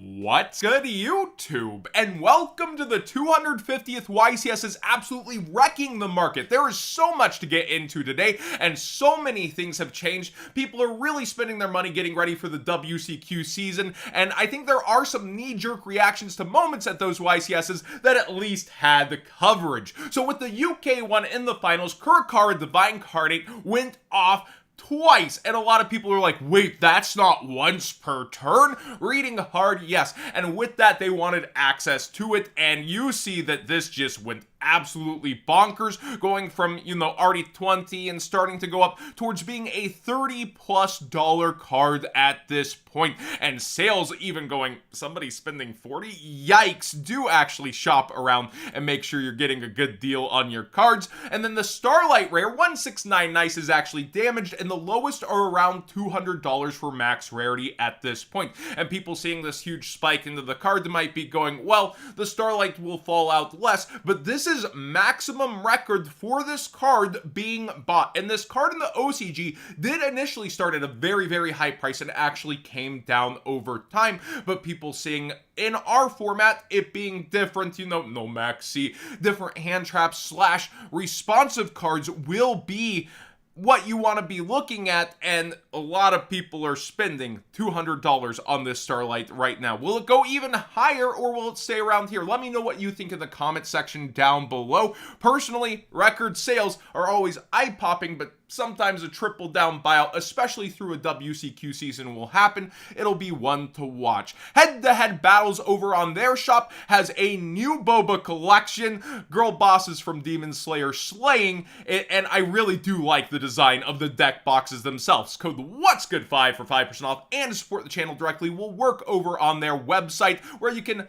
What's good, YouTube? And welcome to the 250th YCS is absolutely wrecking the market. There is so much to get into today, and so many things have changed. People are really spending their money getting ready for the WCQ season, and I think there are some knee-jerk reactions to moments at those YCSs that at least had the coverage. So with the UK one in the finals, Kurikara Divine Cardate went off twice, and a lot of people are like, wait, that's not once per turn? Reading hard, yes, and with that they wanted access to it, and you see that this just went absolutely bonkers, going from, already 20 and starting to go up towards being a $30+ card at this point, and sales even going, somebody spending 40? Yikes. Do actually shop around and make sure you're getting a good deal on your cards. And then the Starlight Rare 169 Nice is actually damaged, and the lowest are around $200 for max rarity at this point. And people seeing this huge spike into the card might be going, well, the Starlight will fall out less, but this is maximum record for this card being bought. And this card in the OCG did initially start at a very, very high price and actually came down over time, but people seeing in our format it being different, no max C, different hand traps / responsive cards will be what you want to be looking at, and a lot of people are spending $200 on this Starlight right now. Will it go even higher, or will it stay around here? Let me know what you think in the comment section down below. Personally, record sales are always eye-popping, but sometimes a triple down buyout, especially through a WCQ season, will happen. It'll be one to watch. Head-to-head battles over on their shop has a new boba collection. Girl bosses from Demon Slayer slaying it, and I really do like the design of the deck boxes themselves. Code What's Good 5 for 5% off, and to support the channel directly will work over on their website, where you can,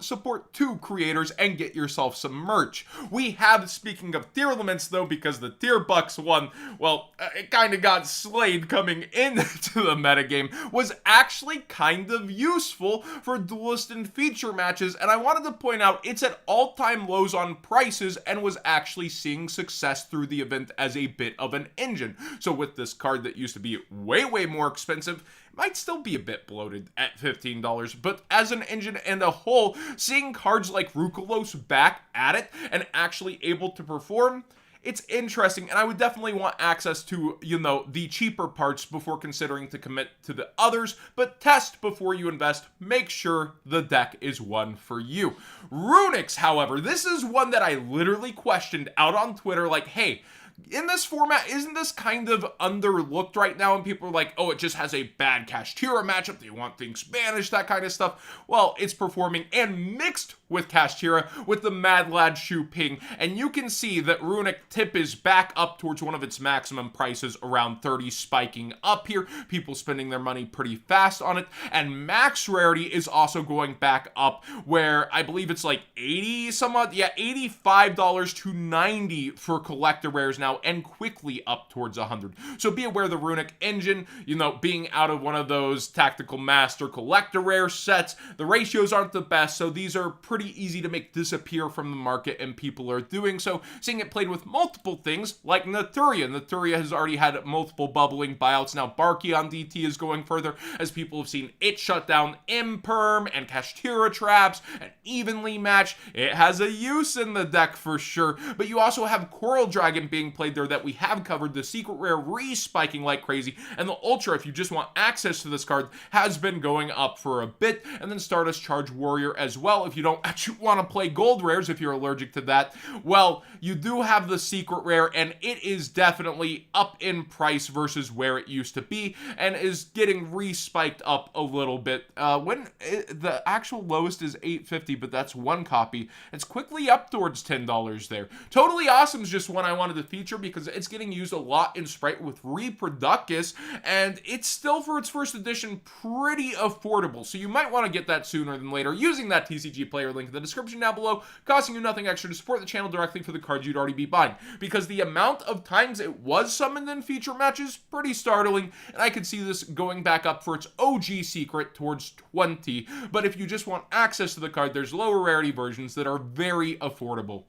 support two creators and get yourself some merch. We have, speaking of tier limits though, because the tier bucks one, well, it kind of got slayed coming into the metagame, was actually kind of useful for duelist and feature matches, and I wanted to point out it's at all-time lows on prices and was actually seeing success through the event as a bit of an engine. So with this card that used to be way, way more expensive, it might still be a bit bloated at $15, but as an engine and a whole, seeing cards like Rukulos back at it and actually able to perform, it's interesting, and I would definitely want access to, the cheaper parts before considering to commit to the others, but test before you invest. Make sure the deck is one for you. WRECKS, however, this is one that I literally questioned out on Twitter, like, hey, in this format, isn't this kind of underlooked right now? And people are like, oh, it just has a bad Kashtira matchup. They want things banished, that kind of stuff. Well, it's performing and mixed with Kashtira with the Mad Lad Shu Ping. And you can see that WRECKS tip is back up towards one of its maximum prices, around 30, spiking up here. People spending their money pretty fast on it. And max rarity is also going back up, where I believe it's like 80 some odd, yeah, $85 to $90 for collector rares now, and quickly up towards 100. So be aware the WRECKS engine, being out of one of those tactical master collector rare sets, the ratios aren't the best, so these are pretty easy to make disappear from the market, and people are doing so. Seeing it played with multiple things like Naturia. Naturia has already had multiple bubbling buyouts. Now Barky on DT is going further, as people have seen it shut down Imperm and Kashtira traps and evenly match. It has a use in the deck for sure, but you also have Coral Dragon being played there that we have covered, the secret rare re-spiking like crazy, and the Ultra, if you just want access to this card, has been going up for a bit, and then Stardust Charge Warrior as well. If you don't actually want to play gold rares, if you're allergic to that, well, you do have the secret rare, and it is definitely up in price versus where it used to be, and is getting re-spiked up a little bit. The actual lowest is $8.50, but that's one copy. It's quickly up towards $10 there. Totally Awesome is just one I wanted to feature because it's getting used a lot in Sprite with Reproductus, and it's still, for its first edition, pretty affordable. So you might want to get that sooner than later using that TCG player link in the description down below, costing you nothing extra to support the channel directly for the cards you'd already be buying. Because the amount of times it was summoned in feature matches, pretty startling, and I could see this going back up for its OG secret towards 20. But if you just want access to the card, there's lower rarity versions that are very affordable.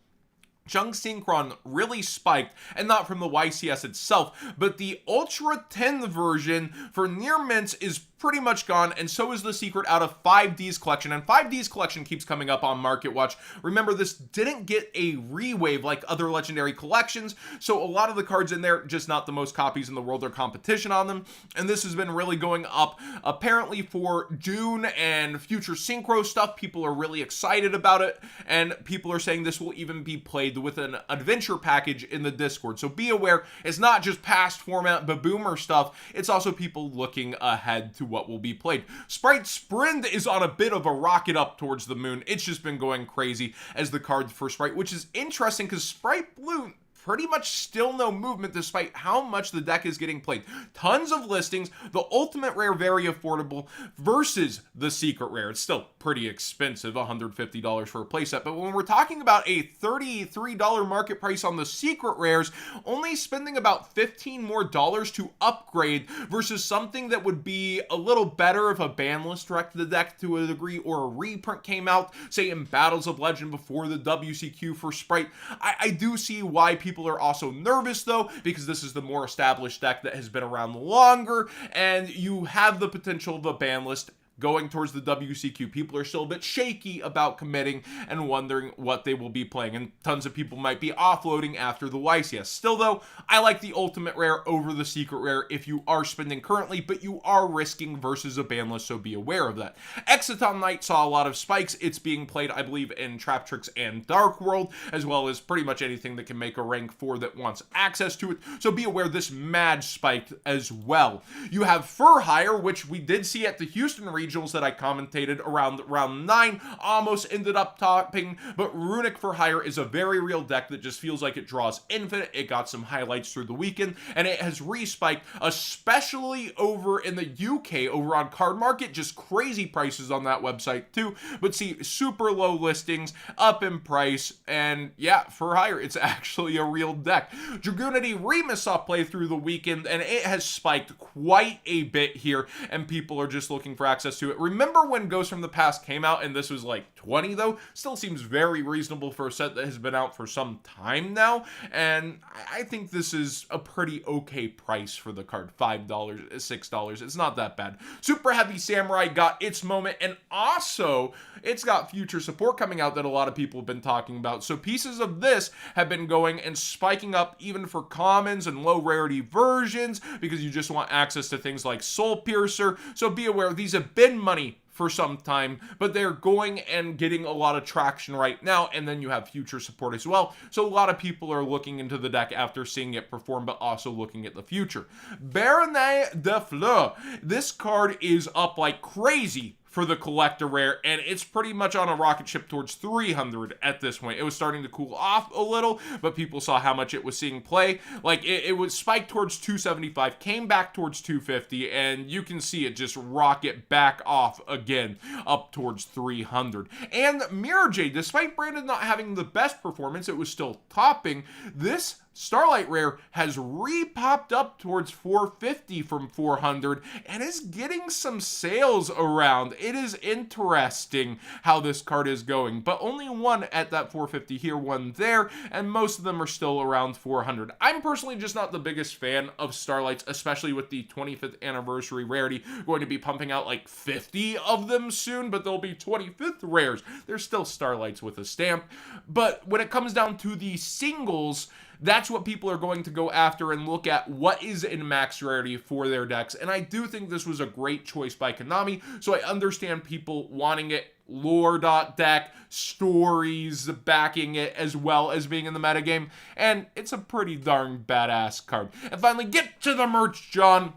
Junk Synchron really spiked, and not from the YCS itself, but the Ultra 10 version for near mints is pretty much gone, and so is the secret out of 5D's collection, and 5D's collection keeps coming up on Market Watch. Remember, this didn't get a rewave like other legendary collections, so a lot of the cards in there, just not the most copies in the world or competition on them, and this has been really going up. Apparently for June and future Synchro stuff, people are really excited about it, and people are saying this will even be played with an adventure package in the Discord. So be aware, it's not just past format boomer stuff, it's also people looking ahead to what will be played. Sprite Sprint is on a bit of a rocket up towards the moon. It's just been going crazy as the card for Sprite, which is interesting because Sprite Blue pretty much still no movement despite how much the deck is getting played. Tons of listings, the ultimate rare very affordable versus the secret rare. It's still pretty expensive, $150 for a playset, but when we're talking about a $33 market price on the secret rares, only spending about $15 more to upgrade versus something that would be a little better if a ban list directed the deck to a degree or a reprint came out, say in Battles of Legend before the WCQ for Sprite. I do see why people are also nervous though, because this is the more established deck that has been around longer, and you have the potential of a ban list going towards the WCQ. People are still a bit shaky about committing and wondering what they will be playing, and tons of people might be offloading after the YCS. Still though, I like the ultimate rare over the secret rare if you are spending currently, but you are risking versus a ban list, so be aware of that. Exciton Knight saw a lot of spikes. It's being played, I believe, in Trap Tricks and Dark World, as well as pretty much anything that can make a rank 4 that wants access to it, so be aware this mad spiked as well. You have Fur Hire, which we did see at the Houston region that I commentated around round 9, almost ended up topping, but Runic for Hire is a very real deck that just feels like it draws infinite. It got some highlights through the weekend, and it has respiked, especially over in the UK, over on Card Market. Just crazy prices on that website too, but see, super low listings, up in price, and yeah, for Hire, it's actually a real deck. Dragonity Remus saw play through the weekend, and it has spiked quite a bit here, and people are just looking for access to it. Remember when Ghosts from the Past came out and this was like 20 though? Still seems very reasonable for a set that has been out for some time now, and I think this is a pretty okay price for the card. $5, $6, it's not that bad. Super Heavy Samurai got its moment, and also it's got future support coming out that a lot of people have been talking about, so pieces of this have been going and spiking up even for commons and low rarity versions because you just want access to things like Soul Piercer. So be aware, these have been money for some time, but they're going and getting a lot of traction right now, and then you have future support as well, so a lot of people are looking into the deck after seeing it perform, but also looking at the future. Baronet de Fleur, this card is up like crazy for the collector rare, and it's pretty much on a rocket ship towards 300 at this point. It was starting to cool off a little, but people saw how much it was seeing play. Like, it was spiked towards 275, came back towards 250, and you can see it just rocket back off again up towards 300. And Mirror Jade, despite Brandon not having the best performance, it was still topping. This Starlight Rare has re-popped up towards 450 from 400 and is getting some sales around. It is interesting how this card is going, but only one at that 450 here, one there, and most of them are still around 400. I'm personally just not the biggest fan of Starlights, especially with the 25th anniversary rarity going to be pumping out like 50 of them soon, but there'll be 25th rares. There's still Starlights with a stamp, but when it comes down to the singles, that's what people are going to go after and look at what is in max rarity for their decks. And I do think this was a great choice by Konami, so I understand people wanting it. Lore.deck, stories backing it, as well as being in the metagame, and it's a pretty darn badass card. And finally, get to the merch, John.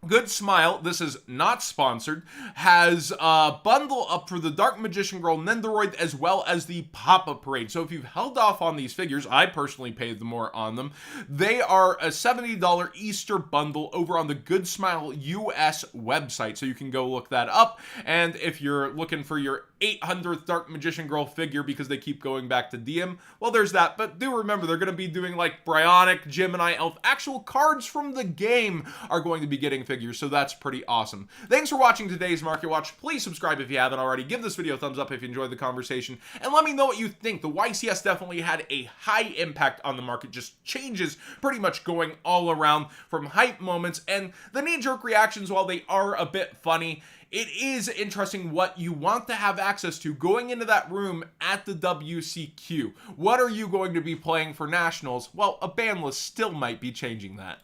Good Smile, this is not sponsored, has a bundle up for the Dark Magician Girl Nendoroid as well as the Pop-Up Parade. So if you've held off on these figures, I personally paid the more on them. They are a $70 Easter bundle over on the Good Smile US website, so you can go look that up. And if you're looking for your 800th Dark Magician Girl figure because they keep going back to DM, well, there's that. But do remember, they're going to be doing like Bryonic, Gemini, Elf. Actual cards from the game are going to be getting figures, so that's pretty awesome. Thanks for watching today's Market Watch. Please subscribe if you haven't already. Give this video a thumbs up if you enjoyed the conversation, and let me know what you think. The YCS definitely had a high impact on the market, just changes pretty much going all around from hype moments, and the knee-jerk reactions, while they are a bit funny, it is interesting what you want to have access to going into that room at the WCQ. What are you going to be playing for Nationals? Well, a ban list still might be changing that.